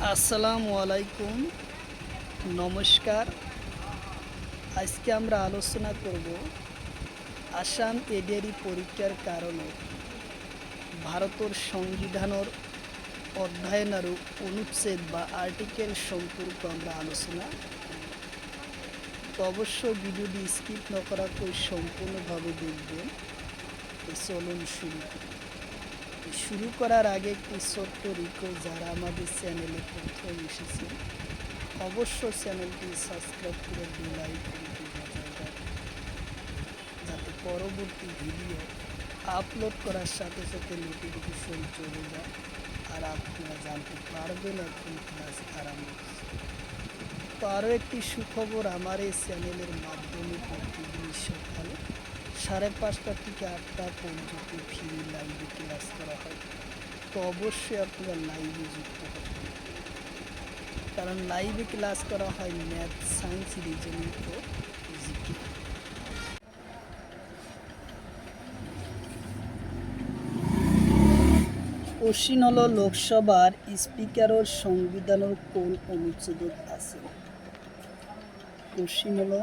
আসসালামু আলাইকুম, নমস্কার। আজকে আমরা আলোচনা করব আসাম এডিআরই পরীক্ষার কারণে ভারতের সংবিধানের অধ্যয়ন আর অনুচ্ছেদ বা আর্টিকেল সম্পর্কে আমরা আলোচনা। তো অবশ্যই ভিডিওটি স্কিপ না করা করে সম্পূর্ণভাবে দেখবেন। তো চলুন শুরু করার আগে একটি ছোট্ট রিকোয়েস্ট, যারা আমাদের চ্যানেলে প্রথম এসেছে অবশ্যই চ্যানেলটি সাবস্ক্রাইব করে বেল আইকনটি বাজায় রাখুন, যাতে পরবর্তী ভিডিও আপলোড করার সাথে সাথে নোটিফিকেশন চলে যায় আর আপনারা জানতে পারবেন এখন ক্লাস আরম্ভ হচ্ছে। তো আরও একটি সুখবর, আমার এই চ্যানেলের মাধ্যমে প্রতিদিন সকাল 5:30 থেকে 8টা পর্যন্ত ফ্রি লাইভে ক্লাস করা হয়। তো অবশ্যই আপনারা লাইভে যুক্ত হবেন, কারণ লাইভে ক্লাস করা হয় ম্যাথ, সায়েন্স, রিজনিং ও জিকে। কোশ্চিন হলো, লোকসভার স্পিকারের সংবিধানের কোন অনুচ্ছেদত আছে? কোশ্চিন হলো,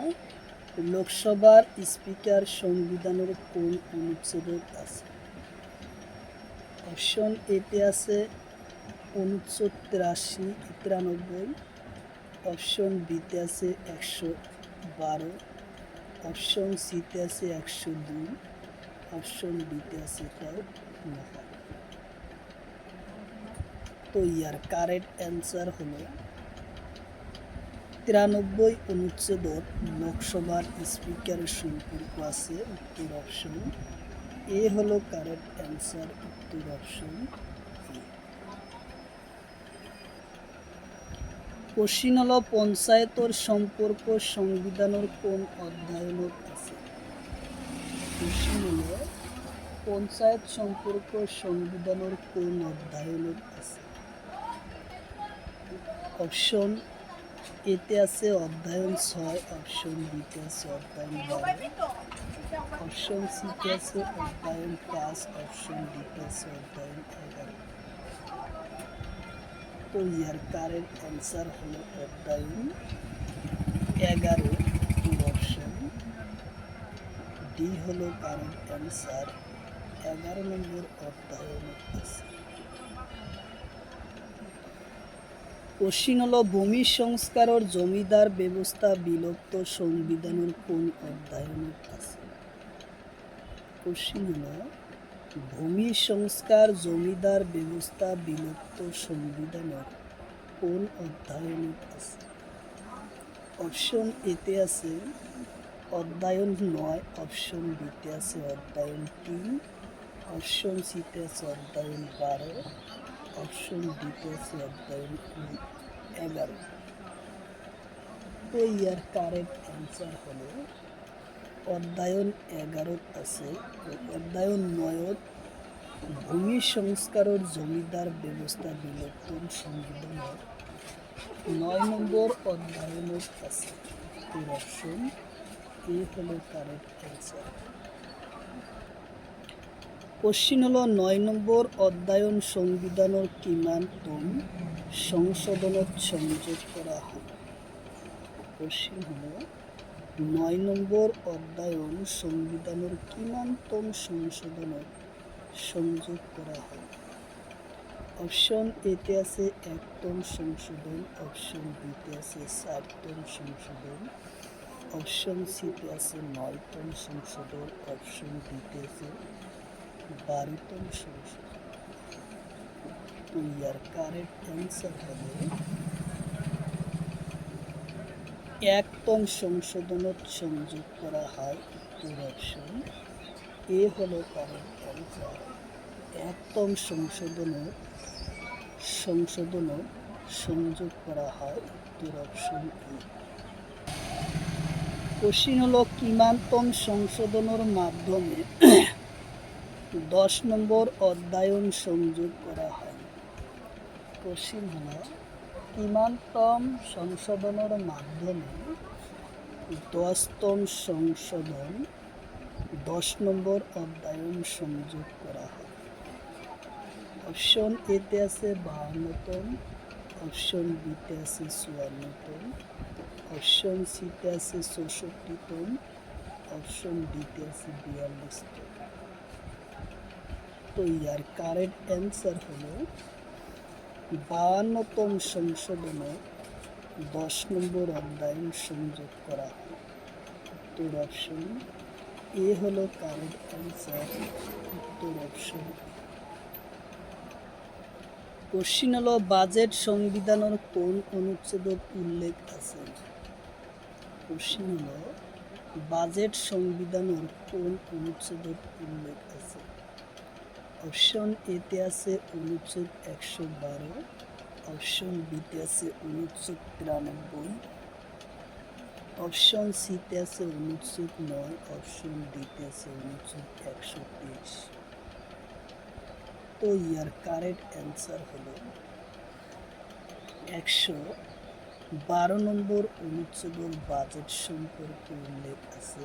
লোকসভার স্পিকার সংবিধানের কোন অনুচ্ছেদত আছে? অপশন এতে আছে অনুচ্ছেদ 83-93, অপশন বিতে আছে 112, অপশন সিতে আছে 102, অপশন ডিতে আছে এটাও 9। তো ইয়ার কারেক্ট অ্যান্সার হলো 93 অনুচ্ছেদত লোকসভার স্পিকারের সম্পর্ক আছে। উত্তর অপশন এ হলো কারেক্ট অ্যান্সার, উত্তর অপশন এ। কোশ্চিন হলো, পঞ্চায়েতর সম্পর্ক সংবিধানের কোন অধ্যায়নত আছে? কোশ্চিন হলো, পঞ্চায়েত সম্পর্ক সংবিধানের কোন অধ্যায়নত আছে? অপশন এতে আছে অধ্যায়ন 6, অপশন বিতে আছে অধ্যায়ন 12, অপশন সিতে আছে অধ্যায়ন 5, অপশন ডিতে আছে অধ্যায়ন 11। তো ইয়ার কারেক্ট অ্যান্সার হলো অধ্যায়ন 11, অপশন ডি হলো কারেক্ট অ্যান্সার। 11 নম্বর অধ্যায়ন আছে। কোশ্চিন হলো, ভূমি সংস্কারের জমিদার ব্যবস্থা বিলুপ্ত সংবিধানের কোন অধ্যায়নত আছে? কোশ্চিন হলো, ভূমি সংস্কার জমিদার ব্যবস্থা বিলুপ্ত সংবিধানের কোন অধ্যায়নত আছে? অপশন এতে আছে অধ্যায়ন 9, অপশন বিতে আছে অধ্যায়ন 3, অপশন সিতে আছে অধ্যায়ন 12, অপশন ডিতে আছে অধ্যায়ন 11। তো ইয়ার কারেক্ট অ্যান্সার হলো অধ্যায়ন 11 আছে। অধ্যায়ন 9 ভূমি সংস্কারের জমিদার ব্যবস্থা বিলুপ্ত সংবিধানের 9 নম্বর অধ্যায়নত আছে। উত্তর অপশন এ হলো কারেক্ট অ্যান্সার। কোশ্চিন হলো, 9 নম্বর অধ্যায়ন সংবিধানের কিমানতম সংশোধনত সংযোগ করা হয়? কোশ্চিন হলো, 9 নম্বর অধ্যায়ন সংবিধানের কিমানতম সংশোধনত সংযোগ করা হয়? অপশন এতে আছে 1তম সংশোধন, অপশন বিতে আছে 4তম সংশোধন, অপশন সিতে আছে 9তম সংশোধন, অপশন ডিতে আছে 12তম সংশোধন। তো ইয়ার কারেক্ট অ্যান্সার হবে 1তম সংশোধনত সংযোগ করা হয়। উত্তর অপশন এ হলো কারেক্ট অ্যান্সার। 1তম সংশোধনত সংযোগ করা হয়। উত্তর অপশন এ। কোশ্চিন হলো, কিমানতম সংশোধনের মাধ্যমে 10 নম্বর অধ্যায়ন সংযোগ করা হয়? কোশ্চিন হলো, কিমানতম সংশোধনের মাধ্যমে 10তম সংশোধন 10 নম্বর অধ্যায়ন সংযোগ করা হয়? অপশন এতে আছে 52তম, অপশন বিতে আছে 54 টন, অপশন সিতে আছে 64 টন, অপশন ডিতে আছে 42 টন। তো ইয়ার কারেক্ট অ্যান্সার হলো 52তম সংশোধনে 10 নম্বর অধ্যায়ন সংযোগ করা হয়। উত্তর অপশন এ হলো কারেক্ট অ্যান্সার, উত্তর অপশন। কোশ্চিন হলো বাজেট সংবিধানের কোন অনুচ্ছেদত উল্লেখ আছে? কোশ্চিন হলো বাজেট সংবিধানের কোন অনুচ্ছেদত উল্লেখ আছে? অপশন এতে আছে অনুচ্ছেদ 112, অপশন বিতে আছে অনুচ্ছেদ 93, অপশন সিতে আছে অনুচ্ছেদ 9, অপশন ডিতে আছে অনুচ্ছেদ 123। তো ইয়ার কারেক্ট অ্যান্সার হলো 112 নম্বর অনুচ্ছেদের বাজেট সম্পর্কে উল্লেখ আছে।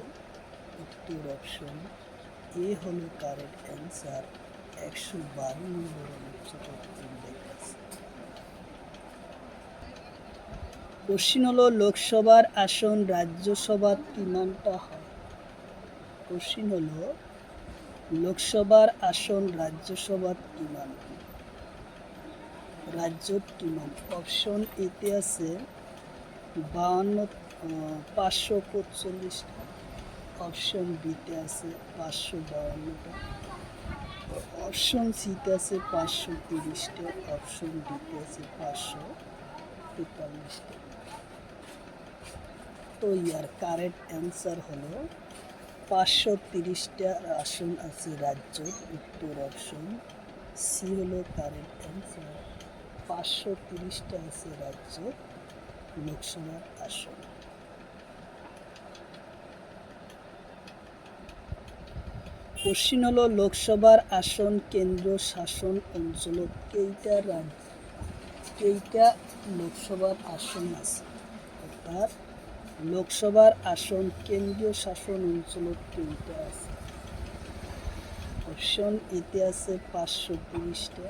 উত্তর অপশন এ হলো কারেক্ট অ্যান্সার, 112 নম্বর অনুচ্ছেদের উল্লেখ আছে। কোশ্চিন হলো লোকসভার আসন রাজ্যসভার কিমানটা হয়? কোশ্চিন হলো লোকসভার আসন রাজ্যসভার কিমান? রাজ্যত কিমান? অপশন এতে আছে 545টা, অপশন বিতে আছে 552টা, অপশন সিতে আছে 530টা, অপশন ডিতে আছে 543টা। তো ইয়ার কারেক্ট অ্যান্সার হলো 530টা আসন আছে রাজ্য। উত্তর অপশন সি হলো কারেক্ট অ্যান্সার, 530টা আছে রাজ্য লোকসভার আসন। কোশ্চিন হলো লোকসভার আসন কেন্দ্রীয় শাসন অঞ্চলত কেইটা লোকসভার আসন আছে? অর্থাৎ লোকসভার আসন কেন্দ্রীয় শাসন অঞ্চলত কেইটা আছে? অপশন এতে আছে 530টা,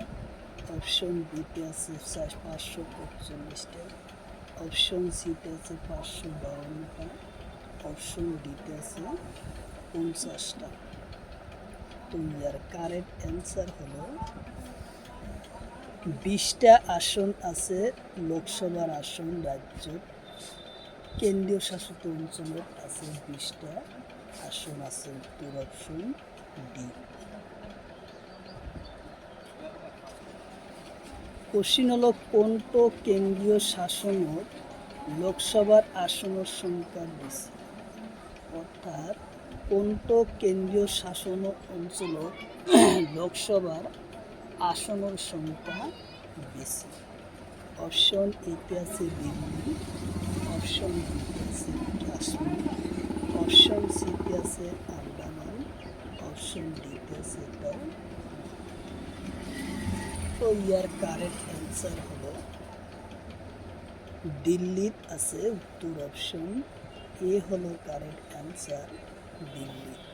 অপশন বিতে আছে 545টা, অপশন সিতে আছে 552টা, অপশন ডিতে আছে 50টা। তো ইয়ার কারেক্ট অ্যান্সার হলো 20টা আসন আছে লোকসভার আসন রাজ্য কেন্দ্রীয় শাসিত অঞ্চলত আছে 20টা আসন আছে। উত্তর অপশন ডি। কোশ্চিন হলো কোনটো কেন্দ্রীয় শাসনত লোকসভার আসনের সংখ্যা বেশি? অর্থাৎ কোনটো কেন্দ্রীয় শাসন অঞ্চলত লোকসভার আসনের সংখ্যা বেশি? অপশন এতে আছে দিল্লি, অপশন বিতে আছে কাশ্মীর, অপশন সিতে আছে আন্দামান, অপশন ডিতে আছে দাও। তো ইয়ার কারেক্ট অ্যান্সার হলো দিল্লিত আছে। উত্তর অপশন এ হলো কারেক্ট অ্যান্সার, দিল্লিত।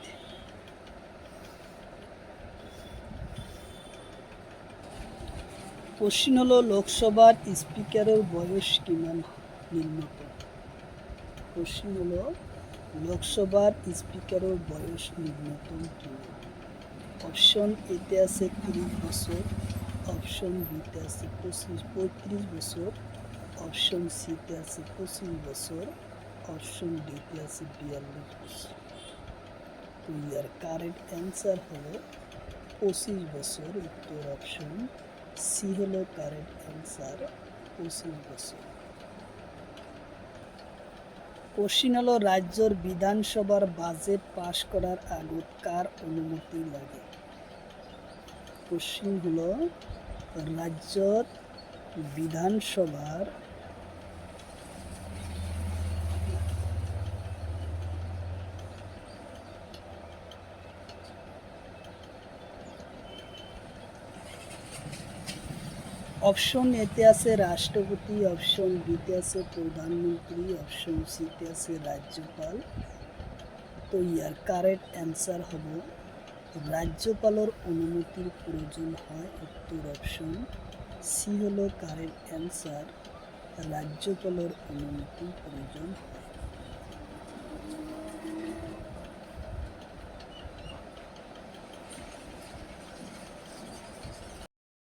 কোশ্চিন হলো লোকসভার স্পিকারের বয়স কিমান নিম্নতম? কোশ্চিন হলো লোকসভার স্পিকারের বয়স নিম্নতম কিমান? অপশন এতে আছে 30 বছর, অপশন বিতে আছে 35 বছর, অপশন সিতে আছে 25 বছর, অপশন ডিতে আছে 42 বছর। তো ইয়ার কারেক্ট অ্যান্সার হলো 25 বছর। উত্তর অপশন সি হলো কারেক্ট অ্যান্সার, 25 বছর। কোশ্চিন হলো রাজ্যের বিধানসভার বাজেট পাশ করার আগে কার অনুমতি লাগে? কোশ্চিন হলো রাজ্যের বিধানসভার অপশন এতে আছে রাষ্ট্রপতি, অপশন বিতে আছে প্রধানমন্ত্রী, অপশন সিতে আছে রাজ্যপাল। তো ইয়ার কারেক্ট অ্যান্সার হলো রাজ্যপালের অনুমতির প্রয়োজন হয়। উত্তর অপশন সি হলো কারেক্ট অ্যান্সার, রাজ্যপালের অনুমতি প্রয়োজন হয়।